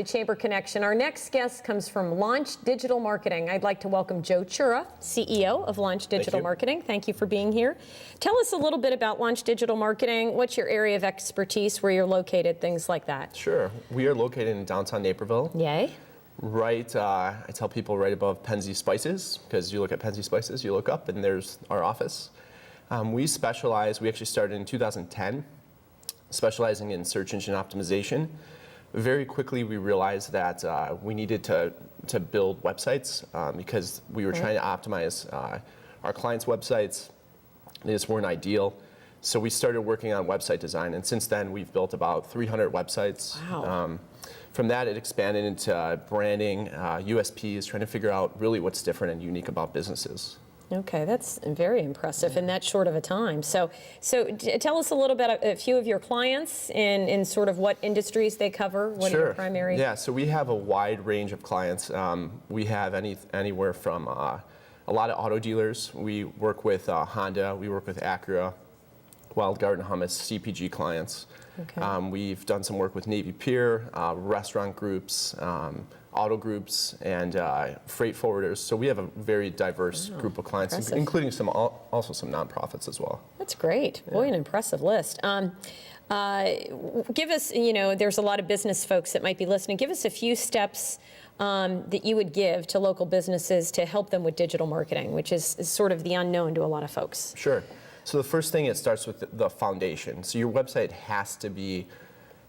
to Chamber Connection. Our next guest comes from Launch Digital Marketing. I'd like to welcome Joe Chura, CEO of Launch Digital Marketing. Thank you for being here. Tell us a little bit about Launch Digital Marketing. What's your area of expertise, where you're located, things like that? Sure. We are located in downtown Naperville. Yay. Right, I tell people right above Penzi Spices, because you look at Penzi Spices, you look up and there's our office. We actually started in 2010, specializing in search engine optimization. Very quickly we realized that we needed to build websites because we were trying to optimize our clients' websites. They just weren't ideal. So we started working on website design, and since then we've built about 300 websites. Wow. From that it expanded into branding, USPs, trying to figure out really what's different and unique about businesses. Okay, that's very impressive in that short of a time. So tell us a little bit, a few of your clients in sort of what industries they cover. What are your primary? Yeah, so we have a wide range of clients. We have anywhere from a lot of auto dealers. We work with Honda, we work with Acura, Wild Garden Hummus, CPG clients. Okay. We've done some work with Navy Pier, restaurant groups, auto groups, and freight forwarders. So we have a very diverse group of clients, including also some nonprofits as well. That's great. Yeah. Boy, an impressive list. Give us, there's a lot of business folks that might be listening. Give us a few steps that you would give to local businesses to help them with digital marketing, which is sort of the unknown to a lot of folks. Sure. So the first thing, it starts with the foundation. So your website has to be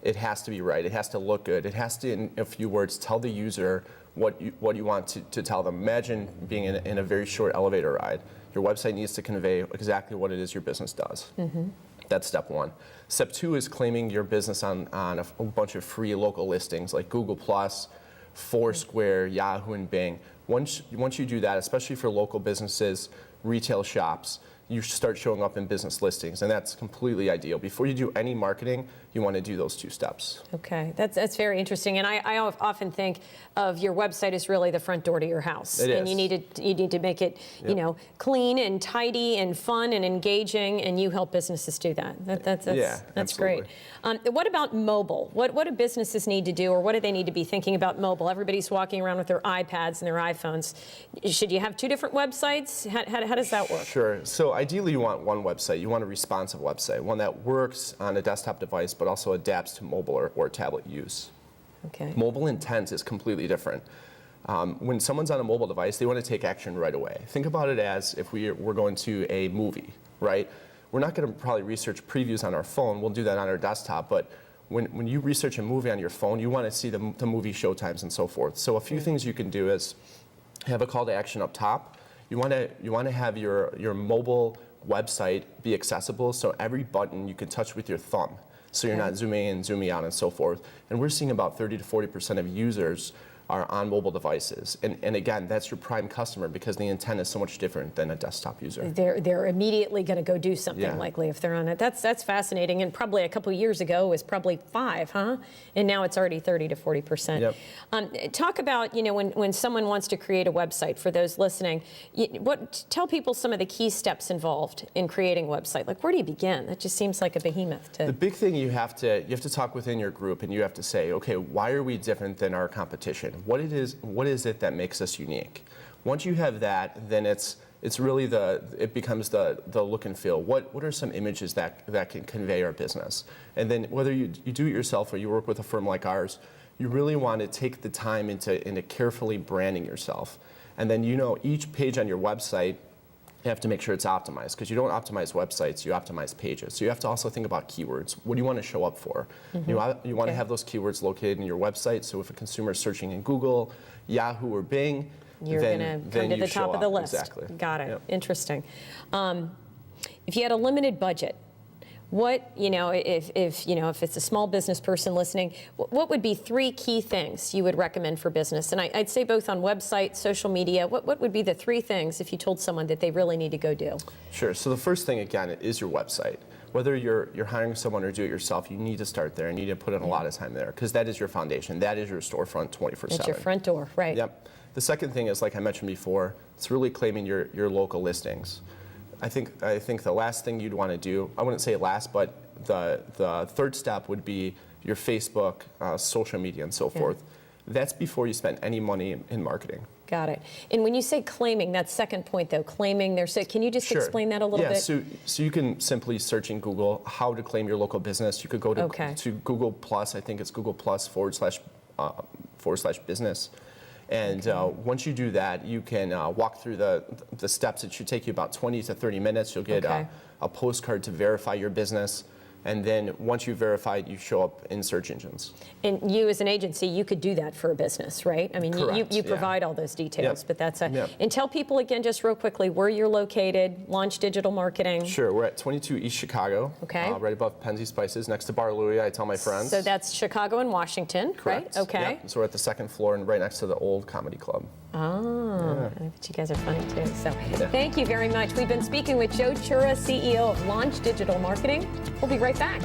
right. It has to look good. It has to, in a few words, tell the user what you want to tell them. Imagine being in a very short elevator ride. Your website needs to convey exactly what it is your business does. Mm-hmm. That's step one. Step two is claiming your business on a bunch of free local listings like Google+, Foursquare, Yahoo, and Bing. Once you do that, especially for local businesses, retail shops, you start showing up in business listings, and that's completely ideal. Before you do any marketing, you want to do those two steps. Okay, that's very interesting. And I often think of your website as really the front door to your house. It is. And you need to make it, clean and tidy and fun and engaging, and you help businesses do that. That's great. What about mobile? What do businesses need to do, or what do they need to be thinking about mobile? Everybody's walking around with their iPads and their iPhones. Should you have two different websites? How does that work? Sure. So ideally you want one website. You want a responsive website, one that works on a desktop device but also adapts to mobile or tablet use. Okay. Mobile intent is completely different. When someone's on a mobile device, they want to take action right away. Think about it as if we're going to a movie, right? We're not going to probably research previews on our phone. We'll do that on our desktop, but when you research a movie on your phone, you want to see the movie showtimes and so forth. So a few things you can do is have a call to action up top. You want to have your mobile website be accessible, so every button you can touch with your thumb. So you're not zooming in, zooming out, and so forth. And we're seeing about 30 to 40% of users are on mobile devices. And again, that's your prime customer because the intent is so much different than a desktop user. They're immediately going to go do something likely if they're on it. That's fascinating. And probably a couple of years ago it was probably 5, huh? And now it's already 30 to 40%. Yep. Talk about, when someone wants to create a website, for those listening, tell people some of the key steps involved in creating a website. Like, where do you begin? That just seems like a behemoth to... The big thing you have to talk within your group, and you have to say, okay, why are we different than our competition? What is it that makes us unique? Once you have that, then it's really it becomes the look and feel. What are some images that can convey our business? And then whether you do it yourself or you work with a firm like ours, you really want to take the time into carefully branding yourself. And then each page on your website, you have to make sure it's optimized, because you don't optimize websites, you optimize pages. So you have to also think about keywords. What do you want to show up for? Mm-hmm. You want to have those keywords located in your website, so if a consumer is searching in Google, Yahoo, or Bing, you're going to come to the top of the list. Exactly. Got it. Yep. Interesting. If you had a limited budget, what, if it's a small business person listening, what would be 3 key things you would recommend for business? And I'd say both on website, social media. What would be the 3 things if you told someone that they really need to go do? Sure. So the first thing, again, is your website. Whether you're hiring someone or do it yourself, you need to start there and you need to put in a lot of time there, because that is your foundation. That is your storefront 24/7. That's your front door, right? Yep. The second thing is, like I mentioned before, it's really claiming your local listings. I think the last thing you'd want to do, I wouldn't say last, but the third step would be your Facebook, social media, and so forth. That's before you spend any money in marketing. Got it. And when you say claiming, that second point though, claiming, can you just explain that a little bit? Yeah, so you can simply search in Google how to claim your local business. You could go to Google Plus, I think it's Google Plus / business. And once you do that, you can walk through the steps. It should take you about 20 to 30 minutes. You'll get a postcard to verify your business. And then once you've verified, you show up in search engines. And you as an agency, you could do that for a business, right? I mean, you provide all those details, but that's and tell people again, just real quickly, where you're located, Launch Digital Marketing. Sure, we're at 22 East Chicago, right above Penzi Spices, next to Bar Louie, I tell my friends. So that's Chicago and Washington, correct. Right? Okay. Yep. So we're at the second floor and right next to the old comedy club. Oh, I bet you guys are funny too. So thank you very much. We've been speaking with Joe Chura, CEO of Launch Digital Marketing. We'll be right back.